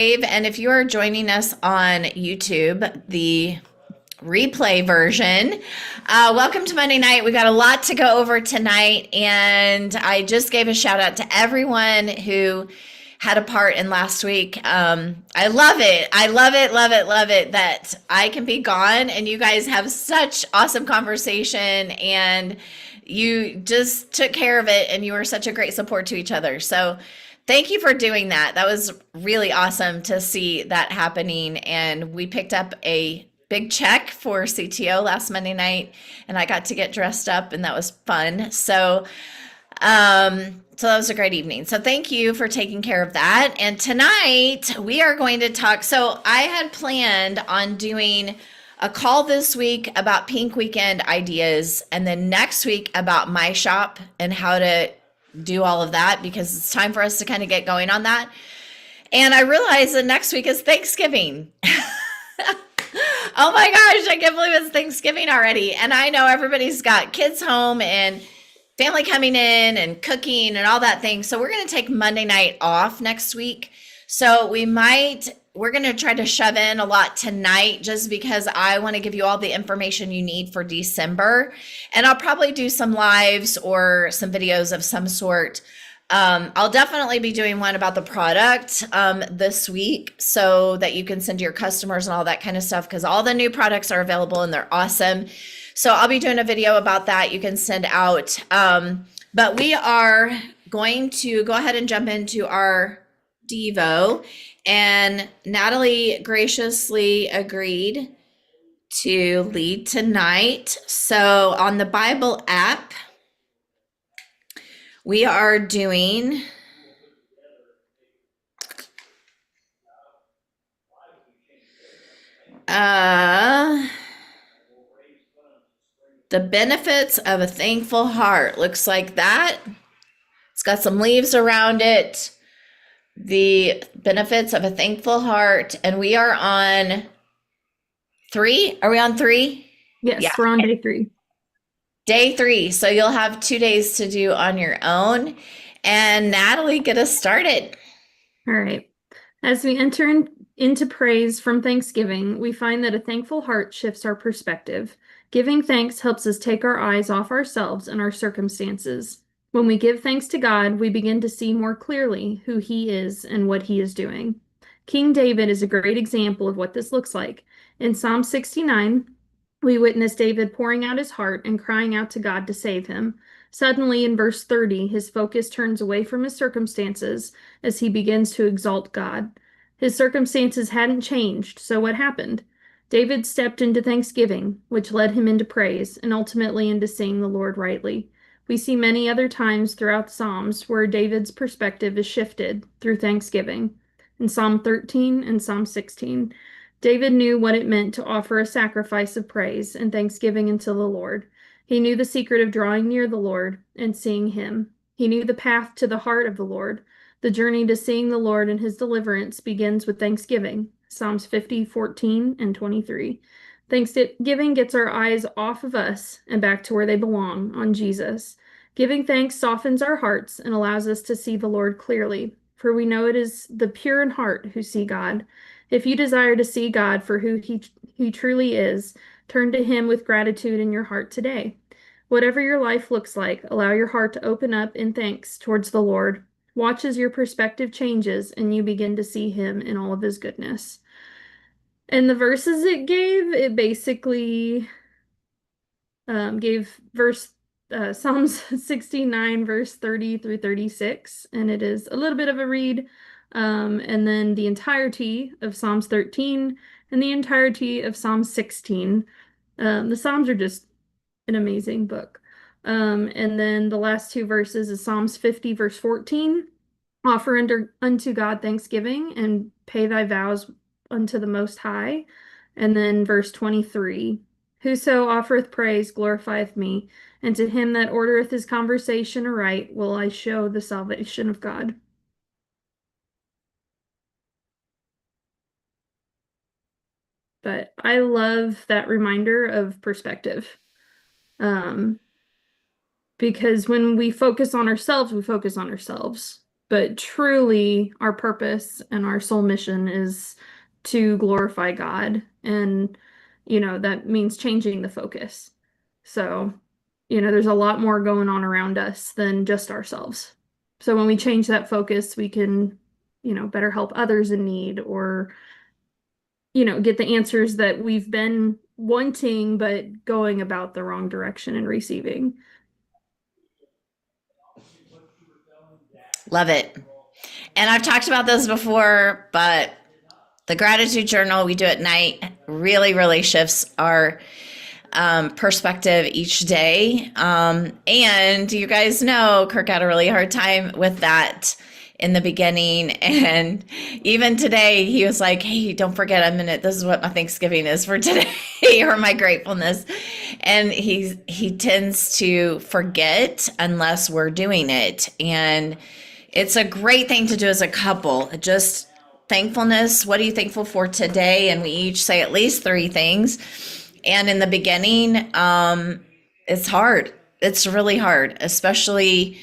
And if you are joining us on YouTube, the replay version, welcome to Monday night. We got a lot to go over tonight, and I just gave a shout out to everyone who had a part in last week. I love it. I love it, love it, love it that I can be gone and you guys have such awesome conversation and you just took care of it and you were such a great support to each other. So thank you for doing that. That was really awesome to see that happening. And we picked up a big check for CTO last Monday night, and I got to get dressed up, and that was fun. So that was a great evening. So thank you for taking care of that. And tonight we are going to talk. So I had planned on doing a call this week about Pink Weekend ideas, and then next week about my shop and how to do all of that, because it's time for us to kind of get going on that. And I realized that next week is Thanksgiving. Oh my gosh, I can't believe it's Thanksgiving already. And I know everybody's got kids home and family coming in and cooking and all that thing. So we're going to take Monday night off next week. So we're going to try to shove in a lot tonight just because I want to give you all the information you need for December. And I'll probably do some lives or some videos of some sort. I'll definitely be doing one about the product this week so that you can send to your customers and all that kind of stuff, because all the new products are available and they're awesome. So I'll be doing a video about that you can send out. But we are going to go ahead and jump into our Devo. And Natalie graciously agreed to lead tonight. So on the Bible app, we are doing the benefits of a thankful heart. Looks like that. It's got some leaves around it. The benefits of a thankful heart. And we are on 3. Are we on 3? Yes, Yeah. we're on day 3. Day 3. So you'll have 2 days to do on your own. And Natalie, get us started. All right. As we enter into praise from Thanksgiving, we find that a thankful heart shifts our perspective. Giving thanks helps us take our eyes off ourselves and our circumstances. When we give thanks to God, we begin to see more clearly who He is and what He is doing. King David is a great example of what this looks like. In Psalm 69, we witness David pouring out his heart and crying out to God to save him. Suddenly, in verse 30, his focus turns away from his circumstances as he begins to exalt God. His circumstances hadn't changed, so what happened? David stepped into thanksgiving, which led him into praise and ultimately into seeing the Lord rightly. We see many other times throughout the Psalms where David's perspective is shifted through thanksgiving. In Psalm 13 and Psalm 16, David knew what it meant to offer a sacrifice of praise and thanksgiving unto the Lord. He knew the secret of drawing near the Lord and seeing Him. He knew the path to the heart of the Lord. The journey to seeing the Lord and His deliverance begins with thanksgiving. Psalms 50, 14, and 23. Thanksgiving gets our eyes off of us and back to where they belong, on Jesus. Giving thanks softens our hearts and allows us to see the Lord clearly, for we know it is the pure in heart who see God. If you desire to see God for who He truly is, turn to Him with gratitude in your heart today. Whatever your life looks like, allow your heart to open up in thanks towards the Lord. Watch as your perspective changes and you begin to see Him in all of His goodness. And the verses it gave, it basically gave Psalms 69, verse 30 through 36, and it is a little bit of a read. And then the entirety of Psalms 13 and the entirety of Psalm 16. The Psalms are just an amazing book. And then the last 2 verses is Psalms 50, verse 14. Offer unto God thanksgiving and pay thy vows unto the Most High. And then verse 23. Whoso offereth praise glorifieth me, and to him that ordereth his conversation aright will I show the salvation of God. But I love that reminder of perspective. Because when we focus on ourselves, we focus on ourselves. But truly, our purpose and our soul mission is to glorify God. And, that means changing the focus. So, there's a lot more going on around us than just ourselves. So when we change that focus, we can, better help others in need or, get the answers that we've been wanting, but going about the wrong direction and receiving. Love it. And I've talked about this before, but the gratitude journal we do at night really, really shifts our perspective each day. And you guys know Kirk had a really hard time with that in the beginning. And even today, he was like, hey, don't forget a minute. This is what my Thanksgiving is for today or my gratefulness. And he tends to forget unless we're doing it. And it's a great thing to do as a couple. Just thankfulness. What are you thankful for today? And we each say at least 3 things. And in the beginning, it's hard. It's really hard, especially,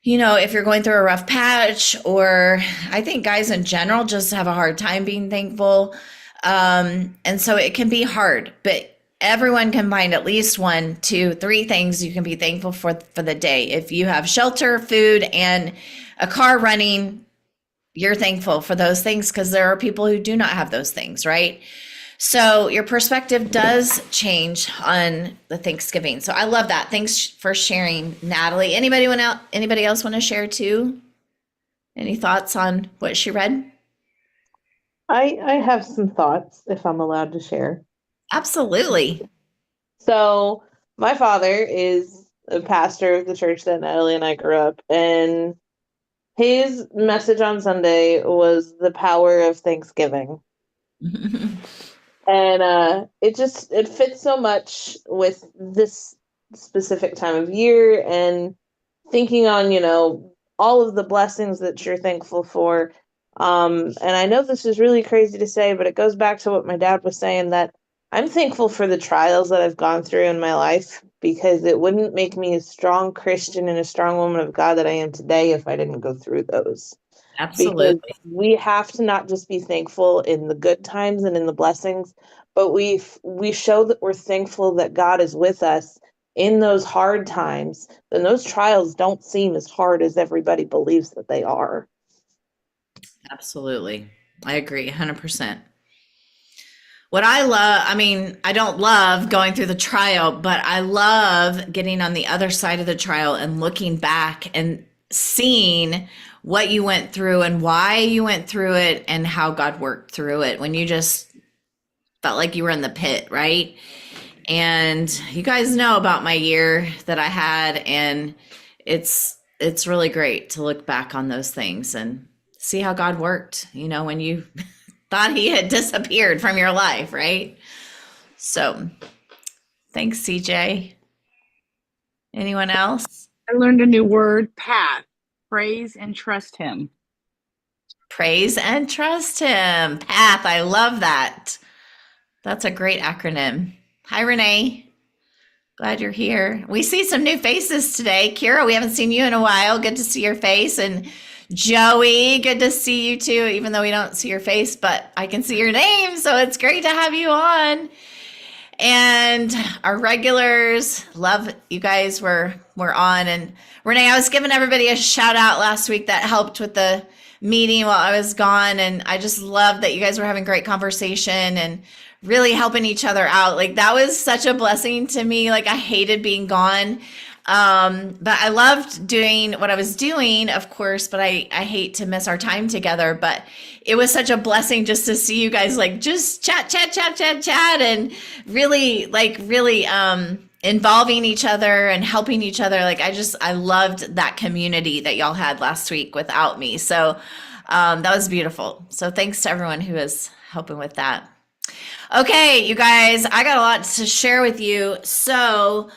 if you're going through a rough patch, or I think guys in general just have a hard time being thankful. And so it can be hard, but everyone can find at least 1, 2, 3 things you can be thankful for the day. If you have shelter, food, and a car running, you're thankful for those things because there are people who do not have those things, right? So your perspective does change on the Thanksgiving. So I love that. Thanks for sharing, Natalie. Anybody else want to share too? Any thoughts on what she read? I have some thoughts if I'm allowed to share. Absolutely. So my father is a pastor of the church that Natalie and I grew up, and his message on Sunday was the power of Thanksgiving. And it fits so much with this specific time of year and thinking on, all of the blessings that you're thankful for. And I know this is really crazy to say, but it goes back to what my dad was saying, that I'm thankful for the trials that I've gone through in my life, because it wouldn't make me a strong Christian and a strong woman of God that I am today if I didn't go through those. Absolutely. Because we have to not just be thankful in the good times and in the blessings, but we show that we're thankful that God is with us in those hard times. Then those trials don't seem as hard as everybody believes that they are. Absolutely. I agree 100%. What I love, I don't love going through the trial, but I love getting on the other side of the trial and looking back and seeing what you went through and why you went through it and how God worked through it when you just felt like you were in the pit, right? And you guys know about my year that I had, and it's really great to look back on those things and see how God worked, when you thought he had disappeared from your life, right? So thanks, CJ. Anyone else? I learned a new word, path. Praise and trust him. Praise and trust him. Path. I love that. That's a great acronym. Hi, Renee. Glad you're here. We see some new faces today. Kira, we haven't seen you in a while. Good to see your face. And Joey, good to see you too, even though we don't see your face, but I can see your name. So it's great to have you on. And our regulars, love you guys were on. And Renee, I was giving everybody a shout out last week that helped with the meeting while I was gone. And I just love that you guys were having great conversation and really helping each other out. Like that was such a blessing to me. Like I hated being gone. But I loved doing what I was doing, of course, but I hate to miss our time together, but it was such a blessing just to see you guys like just chat and really involving each other and helping each other. Like I loved that community that y'all had last week without me. So that was beautiful. So thanks to everyone who is helping with that. Okay, you guys, I got a lot to share with you. So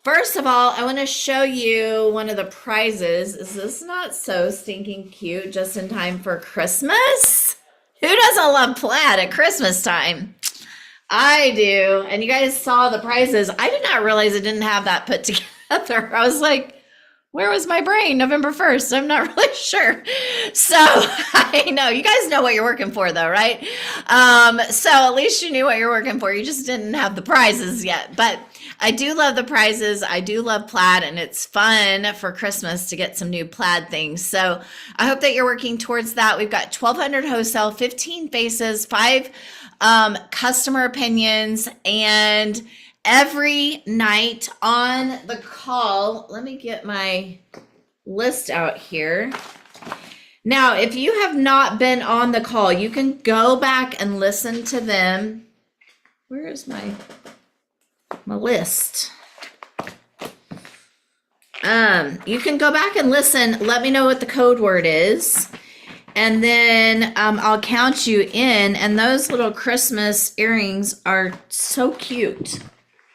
first of all, I want to show you one of the prizes. Is this not so stinking cute just in time for Christmas? Who doesn't love plaid at Christmas time? I do. And you guys saw the prizes. I did not realize it didn't have that put together. I was like, Where was my brain? November 1st. I'm not really sure. So I know you guys know what you're working for though, right? So at least you knew what you're working for. You just didn't have the prizes yet, but I do love the prizes. I do love plaid, and it's fun for Christmas to get some new plaid things. So I hope that you're working towards that. We've got 1,200 wholesale, 15 faces, 5 customer opinions, and every night on the call, let me get my list out here. Now, if you have not been on the call, you can go back and listen to them. Where is my list? You can go back and listen. Let me know what the code word is. And then I'll count you in. And those little Christmas earrings are so cute.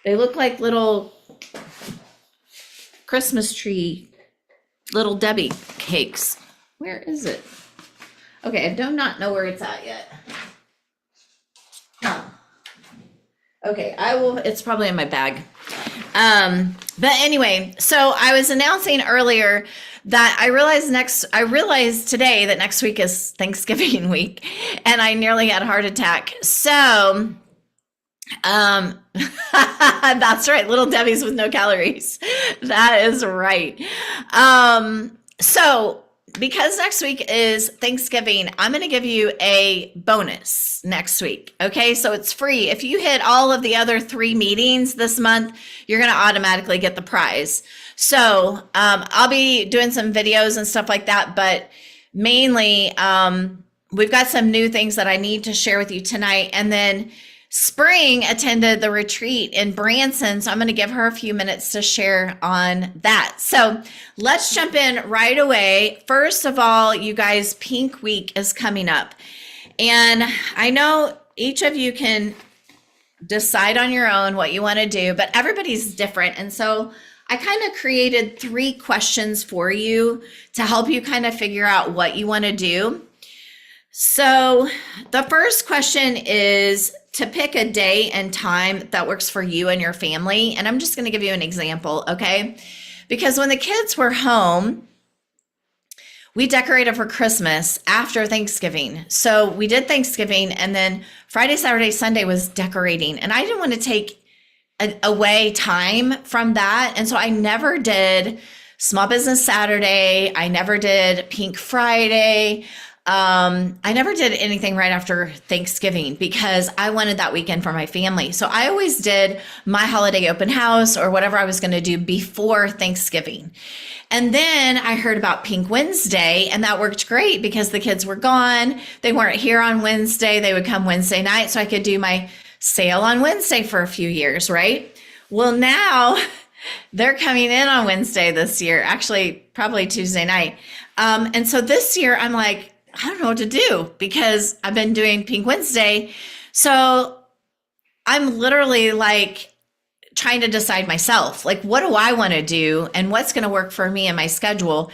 They look like little Christmas tree, little Debbie cakes. Where is it? Okay, I do not know where it's at yet. Huh. Okay, it's probably in my bag. But anyway, so I was announcing earlier that I realized today that next week is Thanksgiving week, and I nearly had a heart attack. So, that's right, little Debbie's with no calories. That is right. So because next week is Thanksgiving, I'm going to give you a bonus next week. Okay. So it's free. If you hit all of the other 3 meetings this month, you're going to automatically get the prize. So, I'll be doing some videos and stuff like that, but mainly, we've got some new things that I need to share with you tonight. And then Spring attended the retreat in Branson, so I'm going to give her a few minutes to share on that. So let's jump in right away. First of all, you guys, Pink Week is coming up. And I know each of you can decide on your own what you want to do, but everybody's different. And so I kind of created 3 questions for you to help you kind of figure out what you want to do. So the first question is to pick a day and time that works for you and your family. And I'm just going to give you an example, okay? Because when the kids were home, we decorated for Christmas after Thanksgiving. So we did Thanksgiving, and then Friday, Saturday, Sunday was decorating. And I didn't want to take away time from that. And so I never did Small Business Saturday. I never did Pink Friday. I never did anything right after Thanksgiving because I wanted that weekend for my family. So I always did my holiday open house or whatever I was going to do before Thanksgiving. And then I heard about Pink Wednesday, and that worked great because the kids were gone. They weren't here on Wednesday. They would come Wednesday night, so I could do my sale on Wednesday for a few years, right? Well, now they're coming in on Wednesday this year, actually probably Tuesday night. And so this year I'm like, I don't know what to do because I've been doing Pink Wednesday. So I'm literally like trying to decide myself, like, what do I want to do and what's going to work for me and my schedule?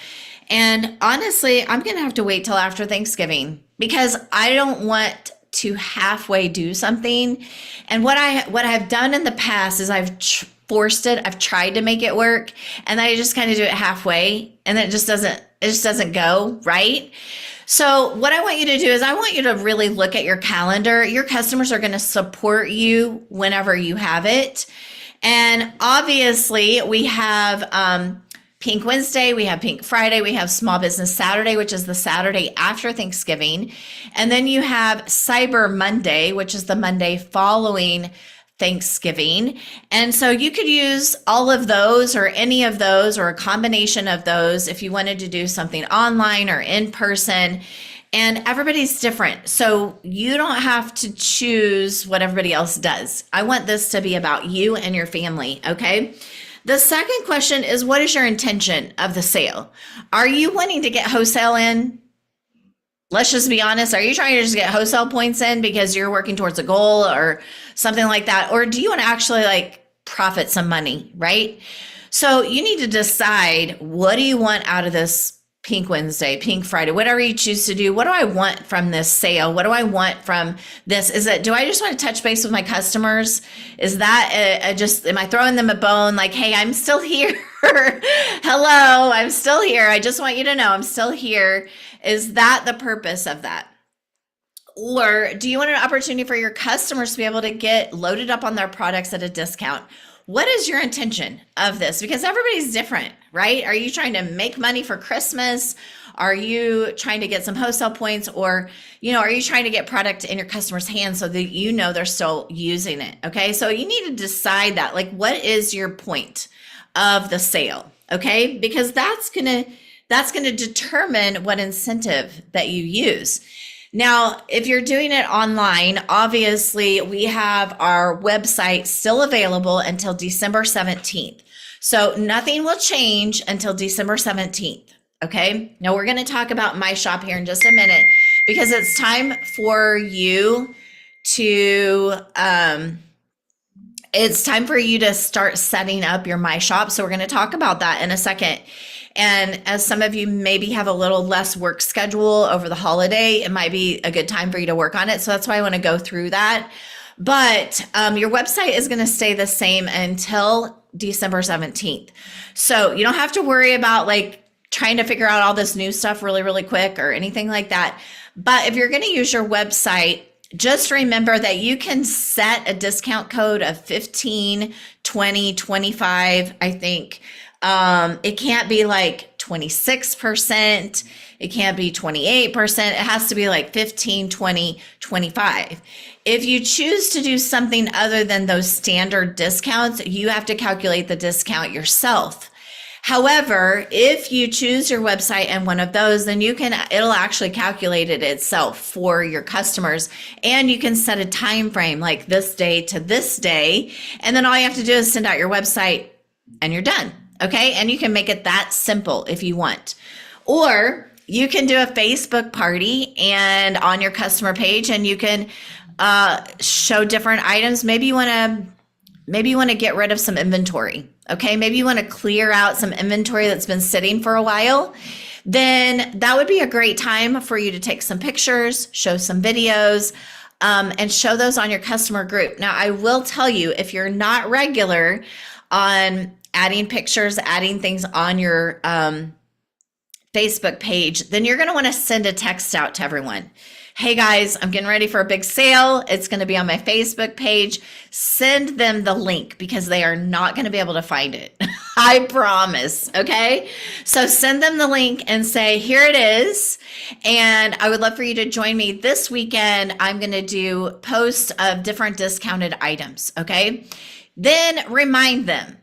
And honestly, I'm going to have to wait till after Thanksgiving because I don't want to halfway do something. And what I've done in the past is I've forced it. I've tried to make it work, and then I just kind of do it halfway, and then it just doesn't go right. So what I want you to do is I want you to really look at your calendar. Your customers are going to support you whenever you have it. And obviously we have Pink Wednesday, we have Pink Friday, we have Small Business Saturday, which is the Saturday after Thanksgiving. And then you have Cyber Monday, which is the Monday following Thanksgiving. And so you could use all of those or any of those or a combination of those if you wanted to do something online or in person. And everybody's different. So you don't have to choose what everybody else does. I want this to be about you and your family, okay? The second question is, what is your intention of the sale? Are you wanting to get wholesale in? Let's just be honest. Are you trying to just get wholesale points in because you're working towards a goal or something like that? Or do you want to actually like profit some money, right? So you need to decide, what do you want out of this Pink Wednesday, Pink Friday, whatever you choose to do. What do I want from this sale? What do I want from this? Is it, do I just want to touch base with my customers? Is that am I throwing them a bone? Like, hey, I'm still here. Hello, I'm still here. I just want you to know I'm still here. Is that the purpose of that? Or do you want an opportunity for your customers to be able to get loaded up on their products at a discount? What is your intention of this? Because everybody's different, right? Are you trying to make money for Christmas? Are you trying to get some wholesale points? Or, are you trying to get product in your customer's hands so that they're still using it? Okay, so you need to decide that. Like, what is your point of the sale? Okay, because that's gonna determine what incentive that you use. Now, if you're doing it online, obviously we have our website still available until December 17th. So nothing will change until December 17th. Okay. Now we're going to talk about My Shop here in just a minute because it's time for you to, start setting up your My Shop. So we're going to talk about that in a second. And as some of you maybe have a little less work schedule over the holiday, it might be a good time for you to work on it. So that's why I want to go through that. But your website is going to stay the same until December 17th. So you don't have to worry about like trying to figure out all this new stuff really, really quick or anything like that. But if you're going to use your website, just remember that you can set a discount code of 15, 20, 25, I think. It can't be like 26%. It can't be 28%. It has to be like 15, 20, 25. If you choose to do something other than those standard discounts, you have to calculate the discount yourself. However, if you choose your website and one of those, then it'll actually calculate it itself for your customers. And you can set a time frame like this day to this day. And then all you have to do is send out your website and you're done. Okay. And you can make it that simple if you want. Or you can do a Facebook party and on your customer page and you can show different items. Maybe you want to get rid of some inventory. Okay. Maybe you want to clear out some inventory that's been sitting for a while. Then that would be a great time for you to take some pictures, show some videos, and show those on your customer group. Now, I will tell you, if you're not regular on adding pictures, adding things on your Facebook page, then you're going to want to send a text out to everyone. Hey guys, I'm getting ready for a big sale. It's going to be on my Facebook page. Send them the link because they are not going to be able to find it. I promise. Okay. So send them the link and say, here it is. And I would love for you to join me this weekend. I'm going to do posts of different discounted items. Okay. Then remind them,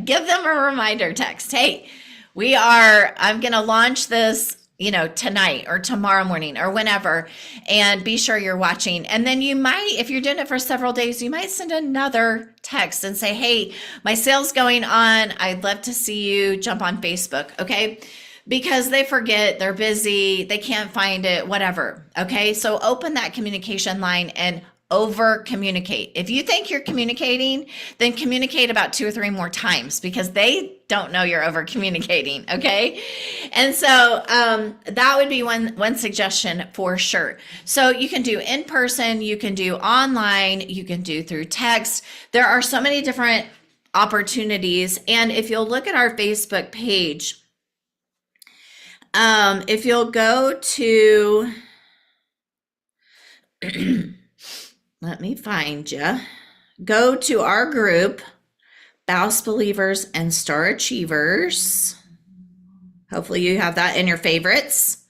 give them a reminder text. Hey, I'm going to launch this tonight or tomorrow morning or whenever, and be sure you're watching. And then you might, if you're doing it for several days, you might send another text and say, hey, my sale's going on. I'd love to see you jump on Facebook. Okay. Because they forget, they're busy, they can't find it, whatever. Okay. So open that communication line and over communicate. If you think you're communicating, then communicate about 2 or 3 more times because they don't know you're over communicating. Okay. And so that would be one suggestion for sure. So you can do in person, you can do online, you can do through text. There are so many different opportunities. And if you'll look at our Facebook page, if you'll go to let me find you. Go to our group, Bouse Believers and Star Achievers. Hopefully you have that in your favorites.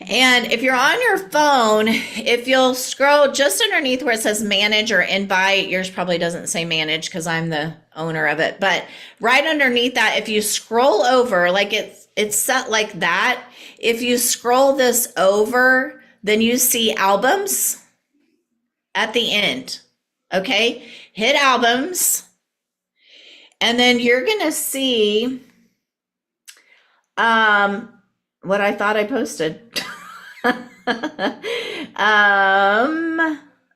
And if you're on your phone, if you'll scroll just underneath where it says manage or invite, yours probably doesn't say manage because I'm the owner of it. But right underneath that, if you scroll over, like it's set like that. If you scroll this over, then you see albums at the end. Okay, hit albums, and then you're gonna see what I thought I posted.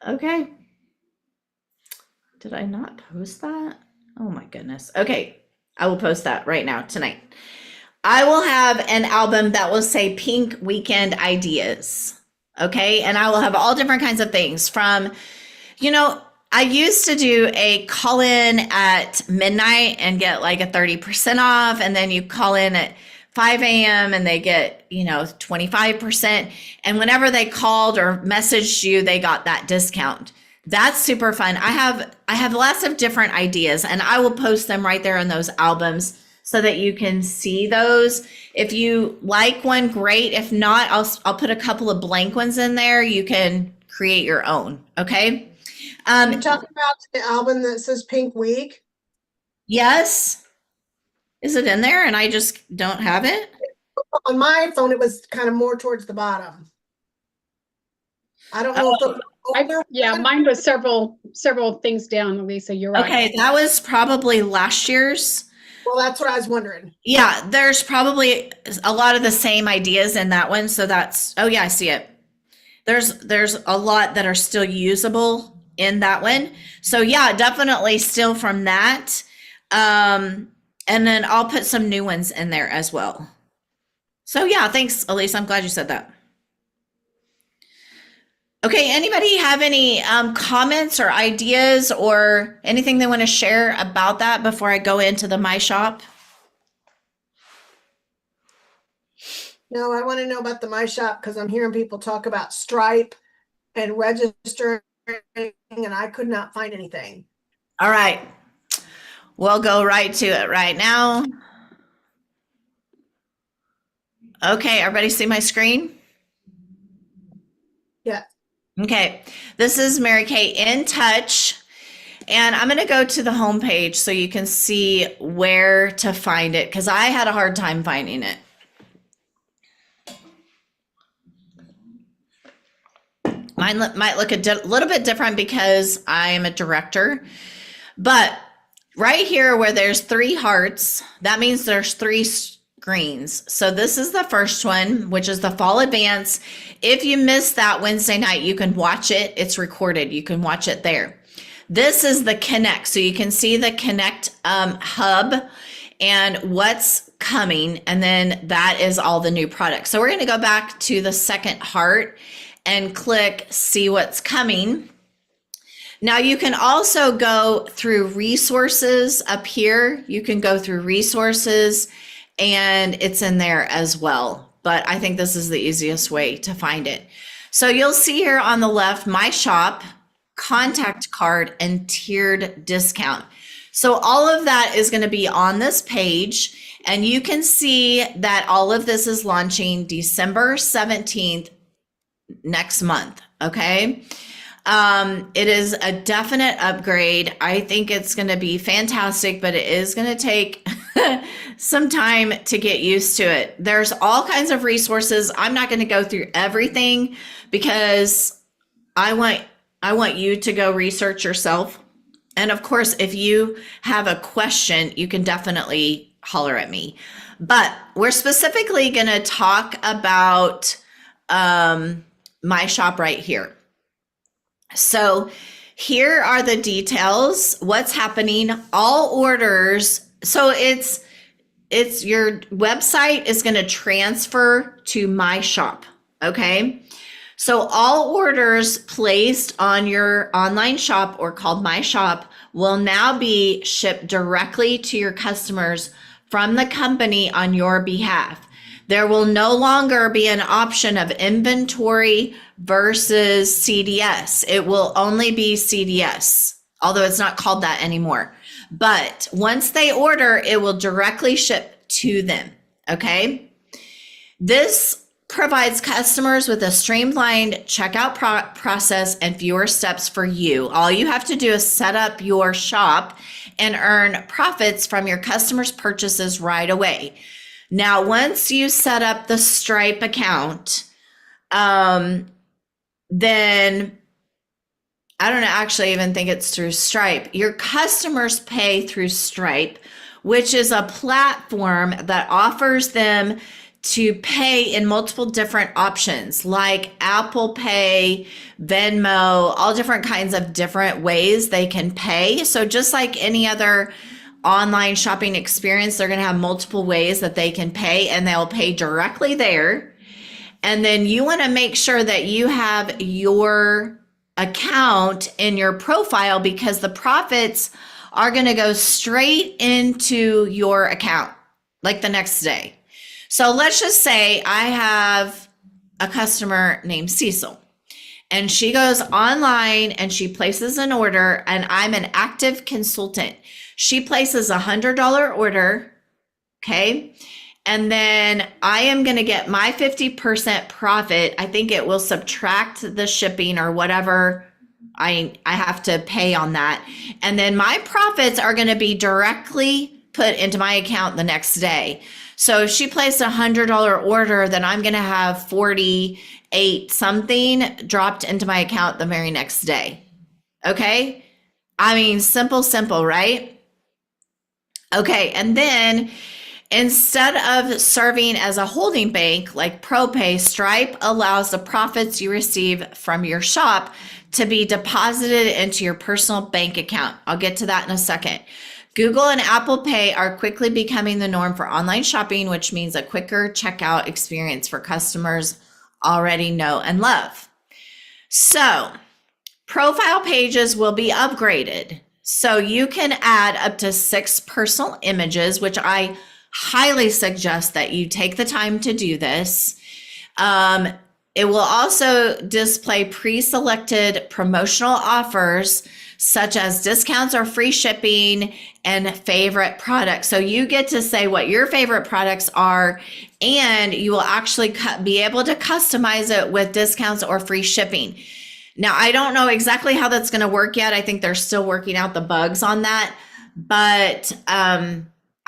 Okay, did I not post that? Oh my goodness. Okay, I will post that right now tonight. I will have an album that will say Pink Weekend Ideas. Okay. And I will have all different kinds of things from, I used to do a call in at midnight and get like a 30% off. And then you call in at 5 a.m. and they get, 25%. And whenever they called or messaged you, they got that discount. That's super fun. I have lots of different ideas and I will post them right there in those albums so that you can see those. If you like one, great. If not, I'll put a couple of blank ones in there. You can create your own. Okay. You talking about the album that says Pink Week? Yes. Is it in there and I just don't have it? On my phone, it was kind of more towards the bottom. I don't know if the older Yeah, one- mine was several things down, Lisa. You're right. Okay, that was probably last year's. Well, that's what I was wondering. Yeah, there's probably a lot of the same ideas in that one. So that's, oh yeah, I see it. There's a lot that are still usable in that one. So yeah, definitely still from that. And then I'll put some new ones in there as well. So yeah, thanks, Elise. I'm glad you said that. Okay, anybody have any comments or ideas or anything they want to share about that before I go into the My Shop? No, I want to know about the My Shop because I'm hearing people talk about Stripe and registering, and I could not find anything. All right, we'll go right to it right now. Okay, everybody see my screen? Yeah. Okay, this is Mary Kay in Touch, and I'm going to go to the homepage so you can see where to find it because I had a hard time finding it. Mine might look a little bit different because I'm a director, but right here where there's 3 hearts, that means there's 3 screens. So this is the first one, which is the fall advance. If you missed that Wednesday night, you can watch it. It's recorded. You can watch it there. This is the Connect. So you can see the Connect hub and what's coming. And then that is all the new products. So we're going to go back to the second heart and click see what's coming. Now you can also go through resources up here. You can go through resources and it's in there as well. But I think this is the easiest way to find it. So you'll see here on the left, My Shop, contact card, and tiered discount. So all of that is going to be on this page. And you can see that all of this is launching December 17th next month. Okay. It is a definite upgrade. I think it's going to be fantastic, but it is going to take some time to get used to it. There's all kinds of resources. I'm not going to go through everything because I want you to go research yourself. And of course, if you have a question, you can definitely holler at me. But we're specifically going to talk about My Shop right here. So here are the details, what's happening, all orders. So it's your website is going to transfer to My Shop. Okay. So all orders placed on your online shop or called My Shop will now be shipped directly to your customers from the company on your behalf. There will no longer be an option of inventory versus CDS. It will only be CDS, although it's not called that anymore. But once they order, it will directly ship to them. Okay. This provides customers with a streamlined checkout process and fewer steps for you. All you have to do is set up your shop and earn profits from your customers' purchases right away. Now, once you set up the Stripe account, then I don't actually even think it's through Stripe. Your customers pay through Stripe, which is a platform that offers them to pay in multiple different options like Apple Pay, Venmo, all different kinds of different ways they can pay. So just like any other online shopping experience. They're going to have multiple ways that they can pay, and they'll pay directly there. And then you want to make sure that you have your account in your profile, because the profits are going to go straight into your account like the next day. So let's just say I have a customer named Cecil, and she goes online and she places an order, and I'm an active consultant. She places $100 order. Okay. And then I am going to get my 50% profit. I think it will subtract the shipping or whatever I have to pay on that. And then my profits are going to be directly put into my account the next day. So if she placed $100 order, then I'm going to have 48 something dropped into my account the very next day. Okay. I mean, simple, right? Okay. And then instead of serving as a holding bank like ProPay, Stripe allows the profits you receive from your shop to be deposited into your personal bank account. I'll get to that in a second. Google and Apple Pay are quickly becoming the norm for online shopping, which means a quicker checkout experience for customers already know and love. So, profile pages will be upgraded. So you can add up to 6 personal images, which I highly suggest that you take the time to do this. It will also display pre-selected promotional offers such as discounts or free shipping and favorite products. So you get to say what your favorite products are, and you will actually be able to customize it with discounts or free shipping. Now, I don't know exactly how that's going to work yet. I think they're still working out the bugs on that, but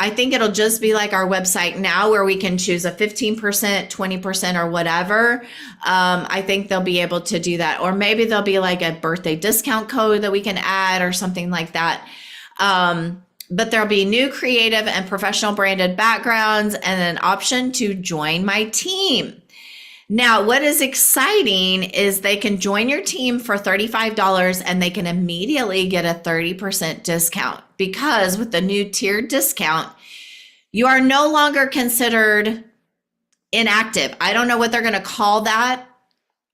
I think it'll just be like our website now, where we can choose a 15%, 20%, or whatever. I think they'll be able to do that. Or maybe there'll be like a birthday discount code that we can add or something like that. But there'll be new creative and professional branded backgrounds and an option to join my team. Now, what is exciting is they can join your team for $35 and they can immediately get a 30% discount, because with the new tiered discount, you are no longer considered inactive. I don't know what they're going to call that.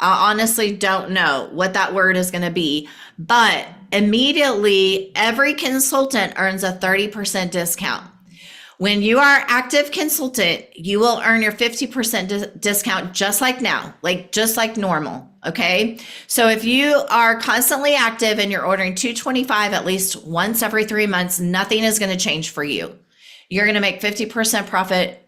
I honestly don't know what that word is going to be, but immediately every consultant earns a 30% discount. When you are active consultant, you will earn your 50% discount just like now, just like normal. Okay. So if you are constantly active and you're ordering $225 at least once every 3 months, nothing is going to change for you. You're going to make 50% profit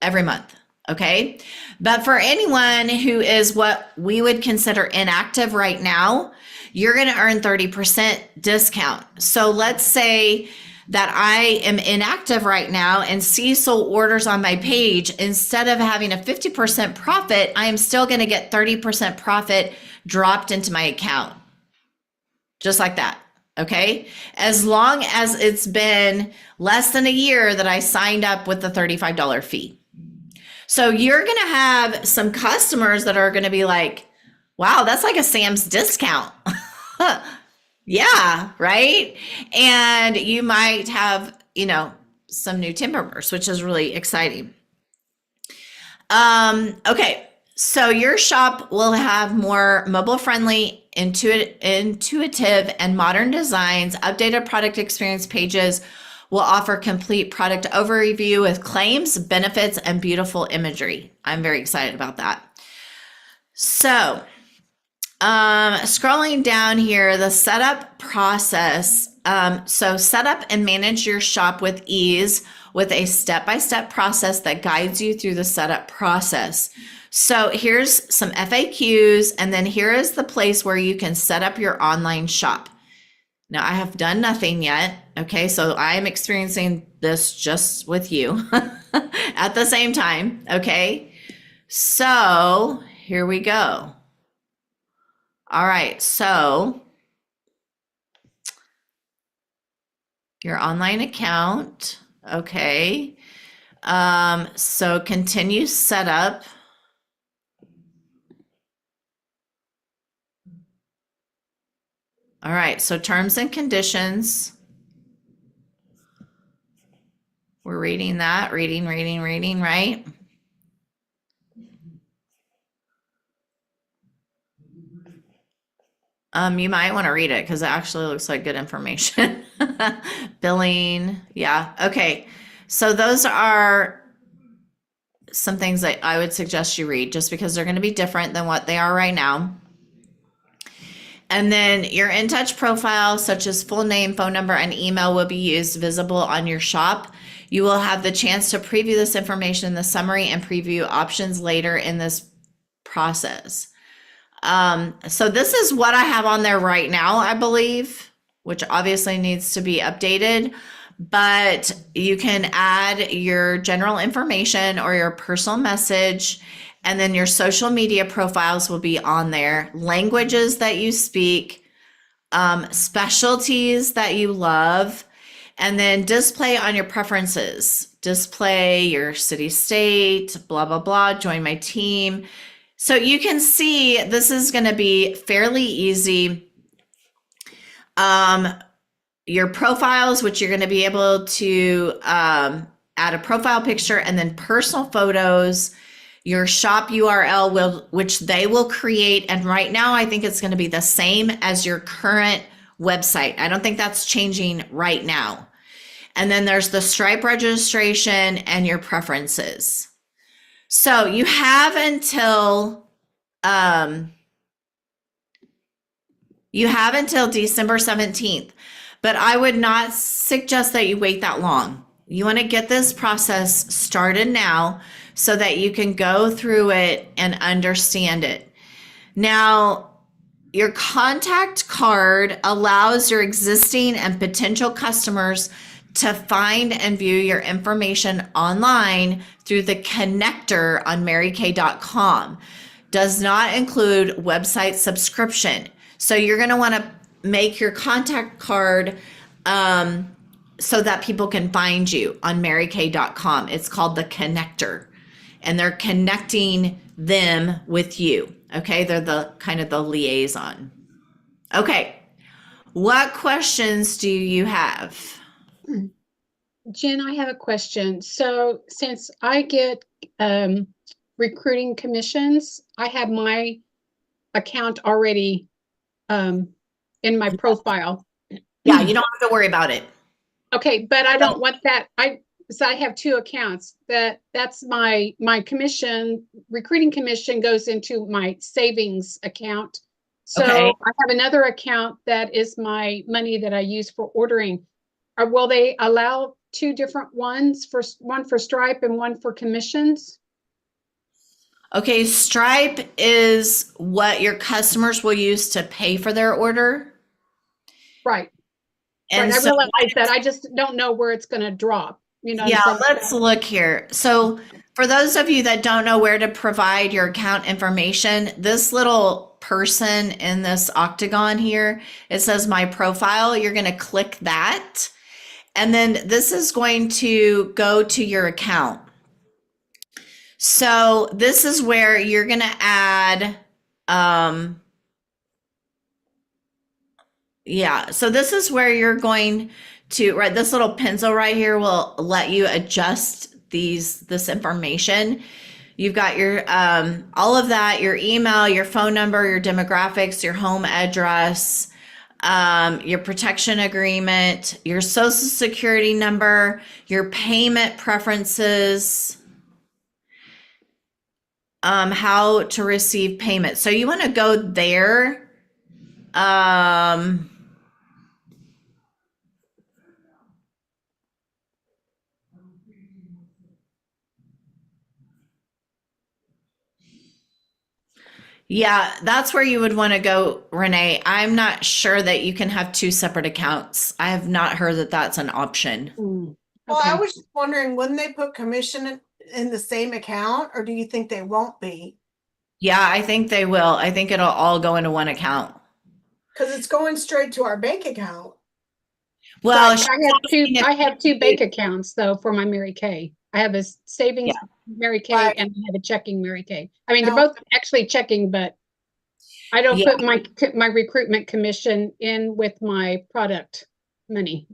every month. Okay. But for anyone who is what we would consider inactive right now, you're going to earn 30% discount. So let's say that I am inactive right now and Cecil orders on my page. Instead of having a 50% profit, I am still going to get 30% profit dropped into my account. Just like that. Okay. As long as it's been less than a year that I signed up with the $35 fee. So you're going to have some customers that are going to be like, wow, that's like a Sam's discount. Yeah, right. And you might have, some new team members, which is really exciting. Okay. So your shop will have more mobile friendly, intuitive and modern designs. Updated product experience pages will offer complete product overview with claims, benefits, and beautiful imagery. I'm very excited about that. So scrolling down here, the setup process. So set up and manage your shop with ease with a step-by-step process that guides you through the setup process. So here's some FAQs, and then here is the place where you can set up your online shop. Now, I have done nothing yet. Okay, so I am experiencing this just with you at the same time. Okay, so here we go. All right, so your online account, okay. So continue setup. All right, so terms and conditions. We're reading that, reading, right? You might want to read it because it actually looks like good information. Billing, yeah, okay. So those are some things that I would suggest you read just because they're going to be different than what they are right now. And then your in-touch profile, such as full name, phone number, and email, will be used visible on your shop. You will have the chance to preview this information in the summary and preview options later in this process. So this is what I have on there right now, I believe, which obviously needs to be updated, but you can add your general information or your personal message, and then your social media profiles will be on there, languages that you speak, specialties that you love, and then display on your preferences, display your city, state, blah, blah, blah, join my team. So you can see this is going to be fairly easy. Your profiles, which you're going to be able to add a profile picture and then personal photos, your shop URL, which they will create. And right now, I think it's going to be the same as your current website. I don't think that's changing right now. And then there's the Stripe registration and your preferences. So you have until December 17th, but I would not suggest that you wait that long. You want to get this process started now so that you can go through it and understand it. Now, your contact card allows your existing and potential customers to find and view your information online through the connector on marykay.com. Does not include website subscription. So you're going to want to make your contact card so that people can find you on marykay.com. It's called the connector, and they're connecting them with you. Okay, they're the kind of the liaison. Okay, what questions do you have? Jen, I have a question. So since I get recruiting commissions, I have my account already in my profile. Yeah, you don't have to worry about it. Okay, but I don't want that. So I have two accounts. That's my commission, recruiting commission goes into my savings account. So Okay. I have another account that is my money that I use for ordering. Or will they allow two different ones, for one for Stripe and one for commissions? Okay, Stripe is what your customers will use to pay for their order. Right. And Right. I so, realize that. I just don't know where it's going to drop. You know what yeah, I'm saying? let's look here. So for those of you that don't know where to provide your account information, this little person in this octagon here, it says my profile. You're going to click that. And then this is going to go to your account. So this is where you're going to add, yeah, so this is where you're going to, right, this little pencil right here will let you adjust this information. You've got your, all of that, your email, your phone number, your demographics, your home address, your protection agreement, your social security number, your payment preferences, how to receive payment. So you want to go there. Yeah, that's where you would want to go, Renee. I'm not sure that you can have two separate accounts. I have not heard that that's an option. Well, Okay. I was just wondering, wouldn't they put commission in the same account, or do you think they won't be? Yeah, I think they will. I think it'll all go into one account. Because it's going straight to our bank account. Well, Right, I have two bank accounts though for my Mary Kay. I have a savings Mary Kay Right. and I have a checking Mary Kay. I mean, No. they're both actually checking, but I don't Yeah. put my recruitment commission in with my product money.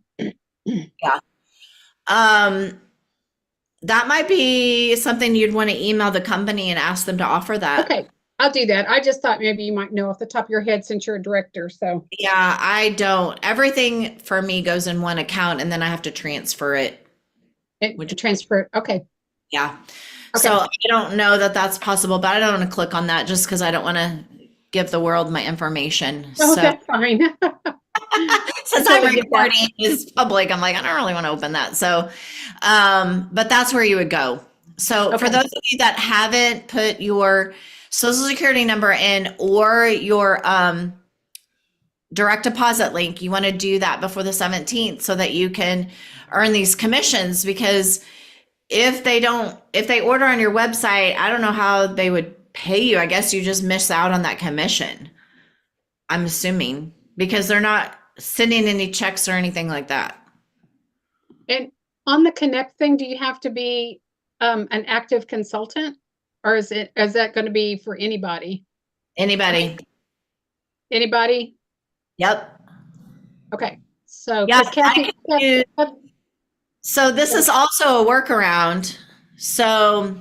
that might be something you'd want to email the company and ask them to offer that. Okay, I'll do that. I just thought maybe you might know off the top of your head since you're a director, so. Yeah, I don't. Everything for me goes in one account and then I have to transfer it. Would you transfer it? Okay, Yeah. Okay. So I don't know that that's possible, but I don't want to click on that just because I don't want to give the world my information. oh, So that's fine. since I I'm totally get that. recording is public, I'm like, I don't really want to open that. So, but that's where you would go. So for Okay. those of you that haven't put your social security number in or your direct deposit link, you want to do that before the 17th so that you can earn these commissions, because if they order on your website, I don't know how they would pay you. I guess you just miss out on that commission. I'm assuming because they're not sending any checks or anything like that. And on the Connect thing, do you have to be an active consultant? Or is that going to be for anybody? Anybody? Anybody? Yep. Okay, so, Yeah, because Kathy, So this is also a workaround. So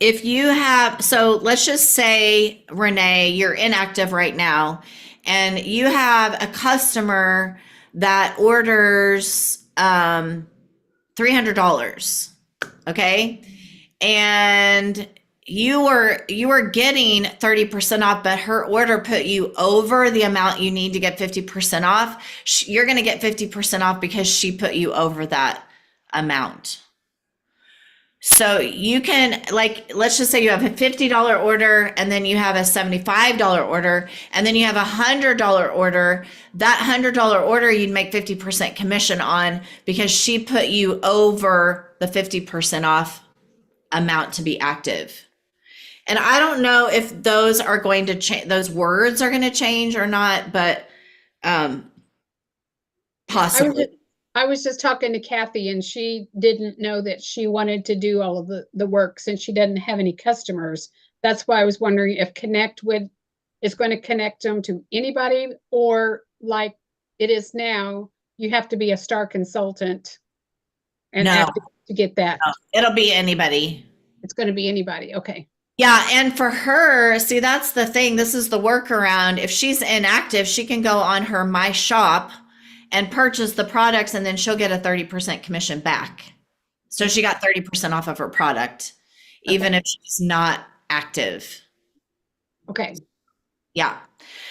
if you have, so let's just say, Renee, you're inactive right now, and you have a customer that orders $300, okay? And you were getting 30% off, but her order put you over the amount you need to get 50% off. You're going to get 50% off because she put you over that amount. So you can, like, let's just say you have a $50 order and then you have a $75 order and then you have a $100 order. That $100 order you'd make 50% commission on because she put you over the 50% off amount to be active. And I don't know if those are going to change, those words are going to change or not, but possibly. I was just talking to Kathy and she didn't know that she wanted to do all of the work since she doesn't have any customers. That's why I was wondering if Connect is going to connect them to anybody, or like it is now, you have to be a star consultant and No. active to get that. No, it'll be anybody. It's going to be anybody. Okay. Yeah, and for her, see, that's the thing. This is the workaround. If she's inactive, she can go on her My Shop and purchase the products, and then she'll get a 30% commission back. So she got 30% off of her product, even if she's not active. Okay. Yeah.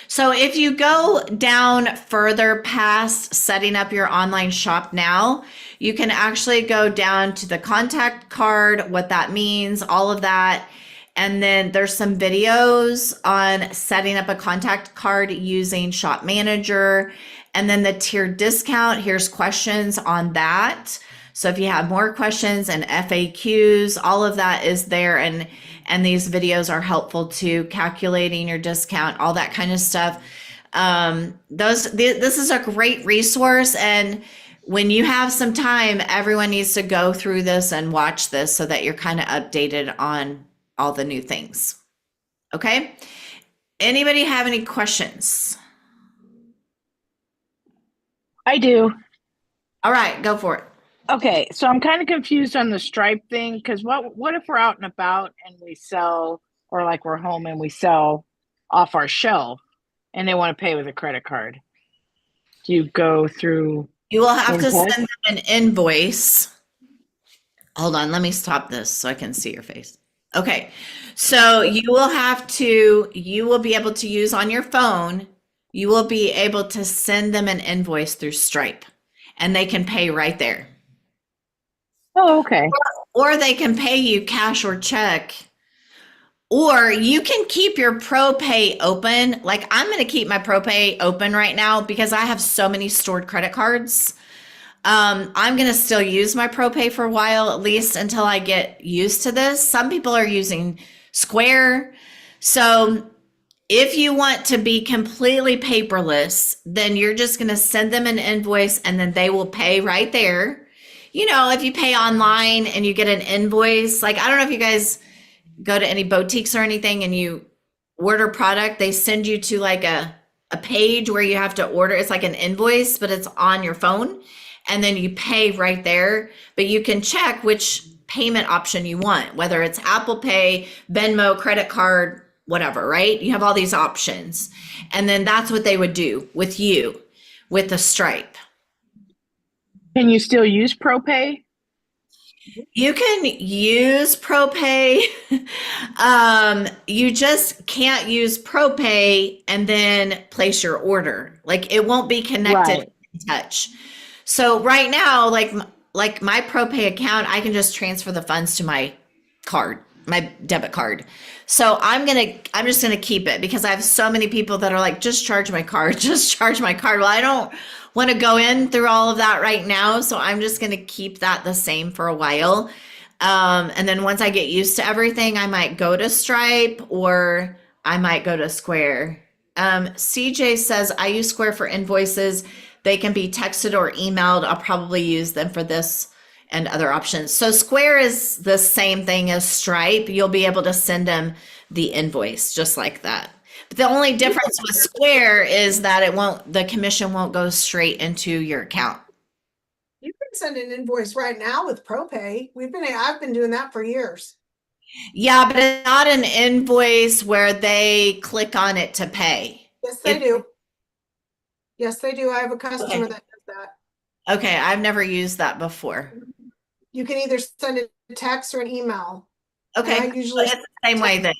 So if you go down further past setting up your online shop now, you can actually go down to the contact card, what that means, all of that. And then there's some videos on setting up a contact card using Shop Manager. And then the tiered discount, here's questions on that. So if you have more questions and FAQs, all of that is there. And these videos are helpful to calculating your discount, all that kind of stuff. This is a great resource. And when you have some time, everyone needs to go through this and watch this so that you're kind of updated on all the new things. Okay. Anybody have any questions? I do. All right, go for it. Okay, so I'm kind of confused on the Stripe thing, because what if we're out and about and we sell, or like we're home and we sell off our shelf and they want to pay with a credit card? Do you go through? You will have to Invoice? send them an invoice. Hold on, let me stop this so I can see your face. Okay, so you will be able to use on your phone, you will be able to send them an invoice through Stripe and they can pay right there. Oh, okay. Or they can pay you cash or check. Or you can keep your ProPay open. Like I'm going to keep my ProPay open right now because I have so many stored credit cards. I'm going to still use my ProPay for a while, at least until I get used to this. Some people are using Square. So if you want to be completely paperless, then you're just going to send them an invoice and then they will pay right there. You know, if you pay online and you get an invoice, like I don't know if you guys go to any boutiques or anything and you order product, they send you to like a page where you have to order. It's like an invoice, but it's on your phone. and then you pay right there. But you can check which payment option you want, whether it's Apple Pay, Venmo, credit card, whatever, right? You have all these options. And then that's what they would do with you with the Stripe. Can you still use ProPay? You can use ProPay. You just can't use ProPay and then place your order. Like it won't be connected Right. in touch. So right now, like my ProPay account, I can just transfer the funds to my card, my debit card. So I'm just gonna keep it because I have so many people that are like, just charge my card, just charge my card. Well, I don't want to go in through all of that right now. So I'm just going to keep that the same for a while. And then once I get used to everything, I might go to Stripe or I might go to Square. CJ says, I use Square for invoices. They can be texted or emailed. I'll probably use them for this and other options. So Square is the same thing as Stripe. You'll be able to send them the invoice just like that. But the only difference with Square is that the commission won't go straight into your account. You can send an invoice right now with ProPay. I've been doing that for years. Yeah, but it's not an invoice where they click on it to pay. Yes, they do. Yes, they do. I have a customer that does that. Okay, I've never used that before. You can either send a text or an email. Okay, And I usually it's the same way then.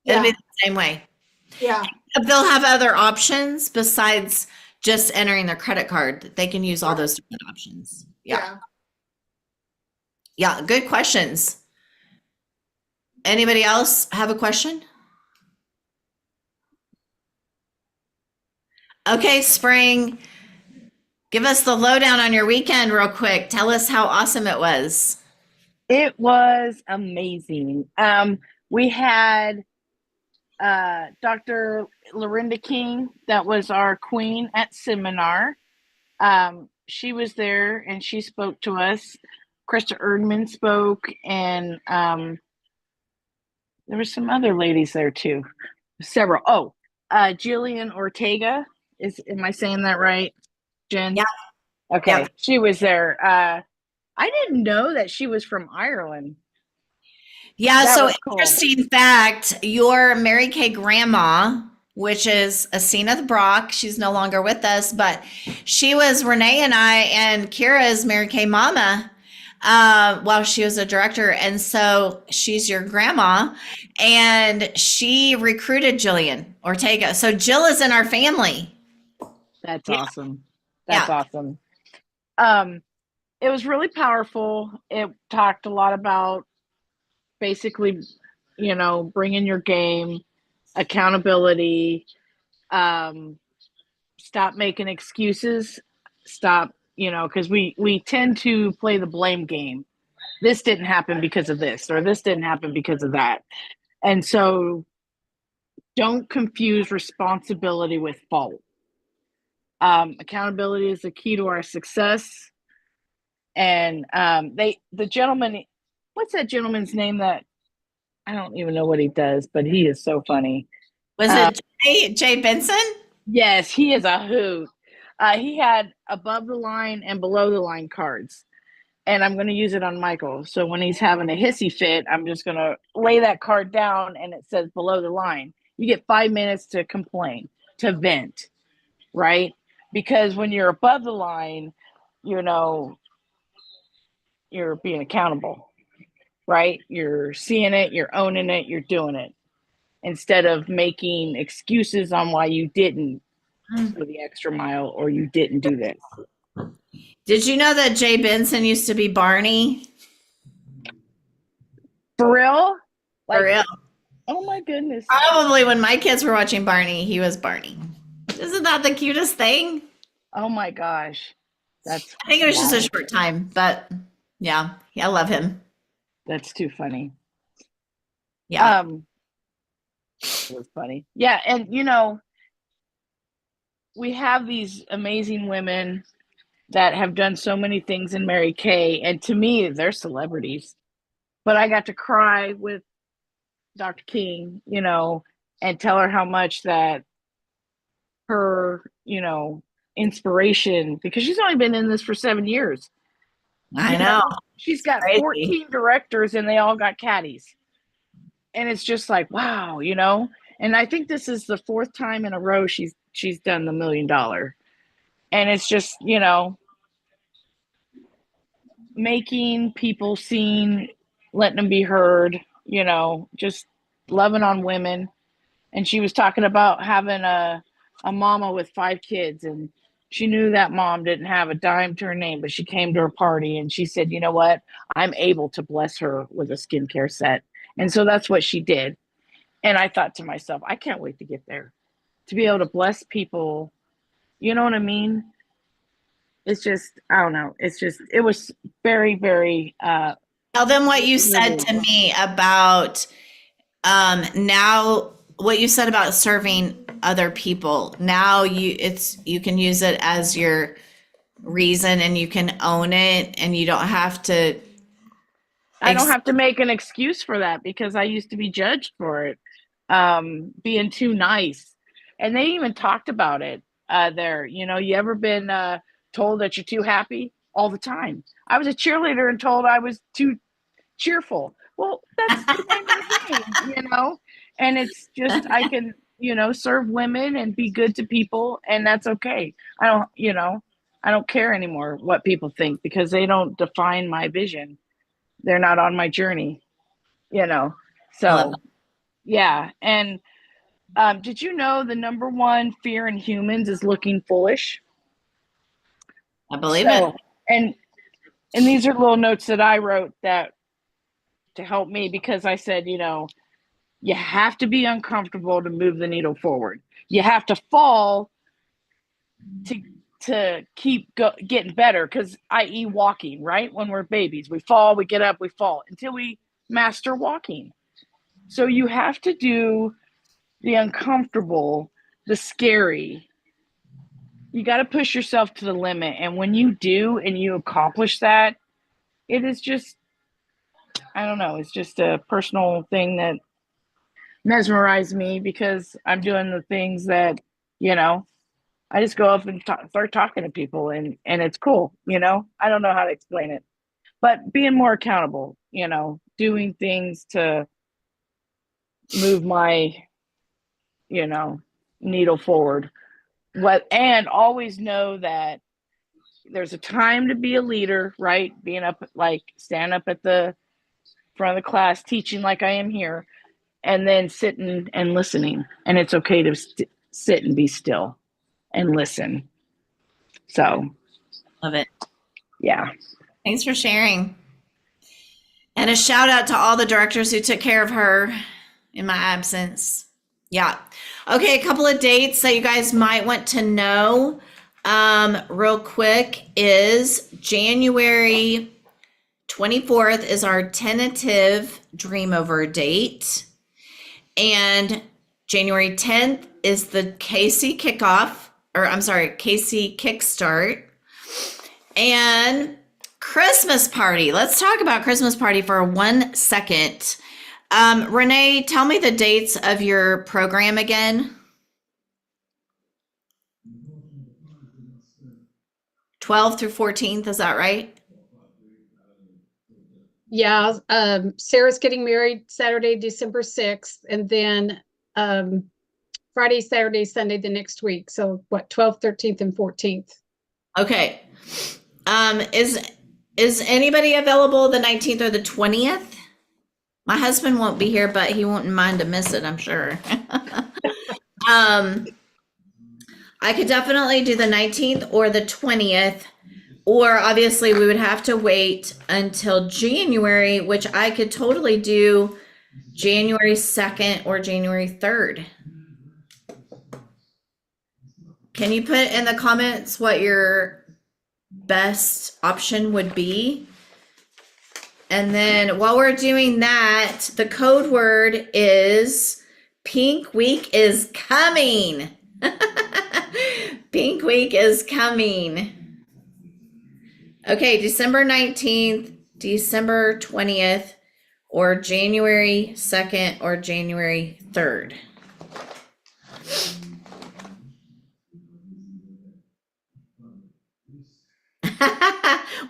Yeah. It'll be the same way. Yeah. They'll have other options besides just entering their credit card. They can use all those different options. Yeah. Yeah, good questions. Anybody else have a question? Okay, Spring, give us the lowdown on your weekend real quick. Tell us how awesome it was. It was amazing. We had Dr. Lorinda King, that was our queen at seminar. She was there and she spoke to us. Krista Erdman spoke, and there were some other ladies there too. Several. Oh, Jillian Ortega. Am I saying that right, Jen? Yeah. Okay. Yeah. She was there. I didn't know that she was from Ireland. Yeah, That so was cool. interesting fact, your Mary Kay grandma, which is Asina Brock, she's no longer with us, but she was Renee and I and Kira's Mary Kay mama while she was a director. And so she's your grandma, and she recruited Jillian Ortega. So Jill is in our family. That's Yeah. awesome. That's Yeah. awesome. It was really powerful. It talked a lot about basically, bringing your game, accountability, stop making excuses, stop, because we tend to play the blame game. This didn't happen because of this, or this didn't happen because of that. And so don't confuse responsibility with fault. Accountability is the key to our success. And the gentleman, what's that gentleman's name that I don't even know what he does, but he is so funny. Was it Jay Benson? Yes, he is a hoot. He had above the line and below the line cards, and I'm going to use it on Michael. So when he's having a hissy fit, I'm just going to lay that card down and it says below the line. You get 5 minutes to complain, to vent, right? Because when you're above the line, you're being accountable, right? You're seeing it, you're owning it, you're doing it, instead of making excuses on why you didn't go the extra mile or you didn't do this. Did you know that Jay Benson used to be Barney? For real? For real. Oh my goodness. Probably when my kids were watching Barney, he was Barney. Isn't that the cutest thing? Oh my gosh. I think it was just a short time, but yeah, I love him. That's too funny. Yeah. It was funny. Yeah, and we have these amazing women that have done so many things in Mary Kay, and to me, they're celebrities. But I got to cry with Dr. King, and tell her how much that her, inspiration because she's only been in this for 7 years. I know. She's got Crazy. 14 directors and they all got caddies. And it's just like, wow, And I think this is the 4th time in a row she's done the $1 million. And it's just, making people seen, letting them be heard, just loving on women. And she was talking about having a mama with 5 kids, and she knew that mom didn't have a dime to her name, but she came to her party and she said, you know what? I'm able to bless her with a skincare set. And so that's what she did. And I thought to myself, I can't wait to get there, to be able to bless people. You know what I mean? It's just, I don't know. It was very, very, Tell them what you said to me about now what you said about serving other people. Now you can use it as your reason and you can own it and you don't have to. I don't have to make an excuse for that because I used to be judged for it, being too nice. And they even talked about it there. You ever been told that you're too happy? All the time. I was a cheerleader and told I was too cheerful. Well, that's the name of the game, And it's just I can, serve women and be good to people, and that's okay. I don't care anymore what people think because they don't define my vision. They're not on my journey, So, yeah. And did you know the number one fear in humans is looking foolish? I believe it. And these are little notes that I wrote that to help me because I said, you have to be uncomfortable to move the needle forward. You have to fall to keep getting better because, i.e. walking, right? When we're babies, we fall, we get up, we fall until we master walking. So you have to do the uncomfortable, the scary. You got to push yourself to the limit. And when you do and you accomplish that, it is just, I don't know, it's just a personal thing that mesmerized me because I'm doing the things that, I just go up and start talking to people and it's cool, I don't know how to explain it, but being more accountable, doing things to move my, needle forward. And always know that there's a time to be a leader, right? Being up, stand up at the front of the class, teaching like I am here, and then sitting and listening. And it's okay to sit and be still and listen. So, Love it. Yeah. Thanks for sharing. And a shout out to all the directors who took care of her in my absence. Yeah. Okay, a couple of dates that you guys might want to know real quick is January 24th is our tentative Dream Over date. And January 10th is the KC kickoff, or I'm sorry, KC kickstart. And Christmas party. Let's talk about Christmas party for 1 second. Renee, tell me the dates of your program again. 12th through 14th, is that right? Yeah, Sarah's getting married Saturday, December 6th, and then Friday, Saturday, Sunday the next week. So what, 12th, 13th, and 14th? Okay. Is anybody available the 19th or the 20th? My husband won't be here, but he won't mind to miss it, I'm sure. I could definitely do the 19th or the 20th, or obviously we would have to wait until January, which I could totally do January 2nd or January 3rd. Can you put in the comments what your best option would be? And then while we're doing that, the code word is Pink Week is coming. Pink Week is coming. Okay, December 19th, December 20th, or January 2nd or January 3rd.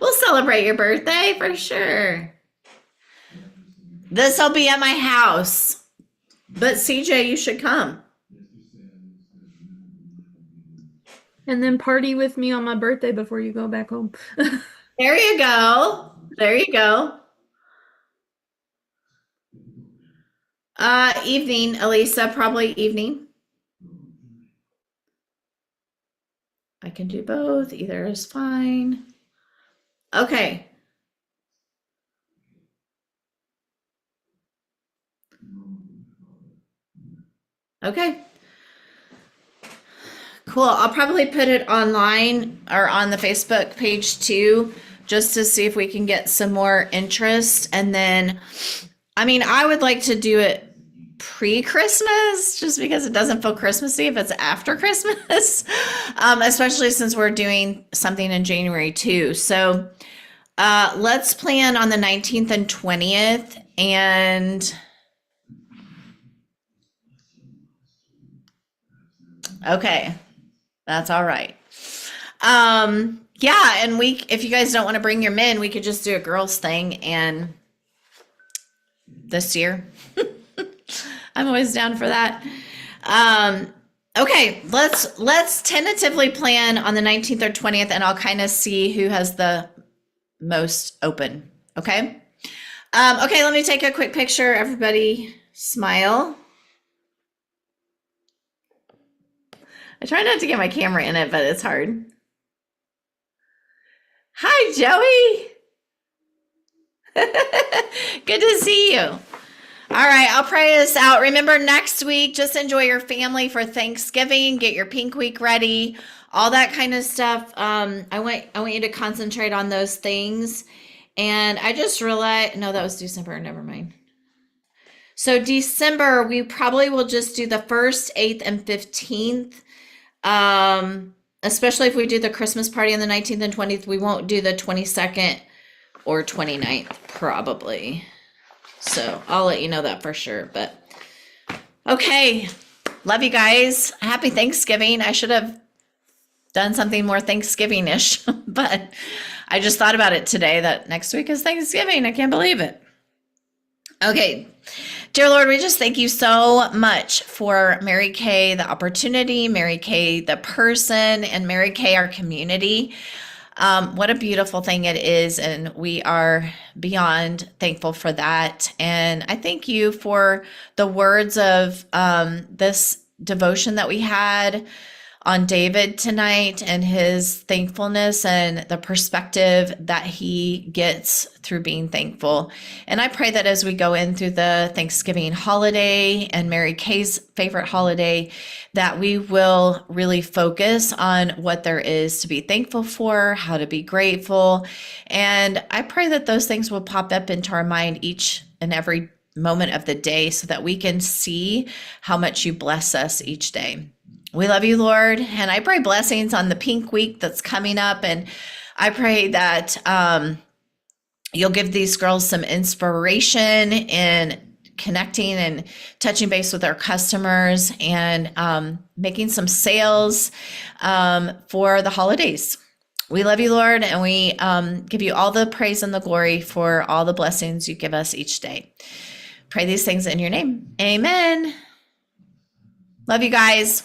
We'll celebrate your birthday for sure. This will be at my house. But CJ, you should come. And then party with me on my birthday before you go back home. There you go. There you go. Evening, Elisa, probably evening. I can do both. Either is fine. Okay. Okay. Cool. I'll probably put it online or on the Facebook page too, just to see if we can get some more interest. And then, I mean, I would like to do it pre-Christmas just because it doesn't feel Christmassy if it's after Christmas, especially since we're doing something in January too. So let's plan on the 19th and 20th. And okay, that's all right. Yeah, and if you guys don't want to bring your men, we could just do a girls thing and this year. I'm always down for that. Okay, let's tentatively plan on the 19th or 20th, and I'll kind of see who has the most open. Okay. Okay, let me take a quick picture. Everybody smile. I try not to get my camera in it, but it's hard. Hi, Joey. Good to see you. All right, I'll pray us out. Remember, next week, just enjoy your family for Thanksgiving. Get your pink week ready, all that kind of stuff. I want you to concentrate on those things. And I just realized, no, that was December. Never mind. So December, we probably will just do the 1st, 8th, and 15th. Especially if we do the Christmas party on the 19th and 20th, we won't do the 22nd or 29th, probably. So I'll let you know that for sure. But okay, love you guys. Happy Thanksgiving. I should have done something more Thanksgiving-ish, but I just thought about it today that next week is Thanksgiving. I can't believe it. Okay. Dear Lord, we just thank you so much for Mary Kay, the opportunity, Mary Kay, the person, and Mary Kay, our community. What a beautiful thing it is. And we are beyond thankful for that. And I thank you for the words of this devotion that we had on David tonight and his thankfulness and the perspective that he gets through being thankful. And I pray that as we go in through the Thanksgiving holiday and Mary Kay's favorite holiday, that we will really focus on what there is to be thankful for, how to be grateful. And I pray that those things will pop up into our mind each and every moment of the day so that we can see how much you bless us each day. We love you, Lord. And I pray blessings on the pink week that's coming up. And I pray that you'll give these girls some inspiration in connecting and touching base with our customers and making some sales for the holidays. We love you, Lord, and we give you all the praise and the glory for all the blessings you give us each day. Pray these things in your name. Amen. Love you guys.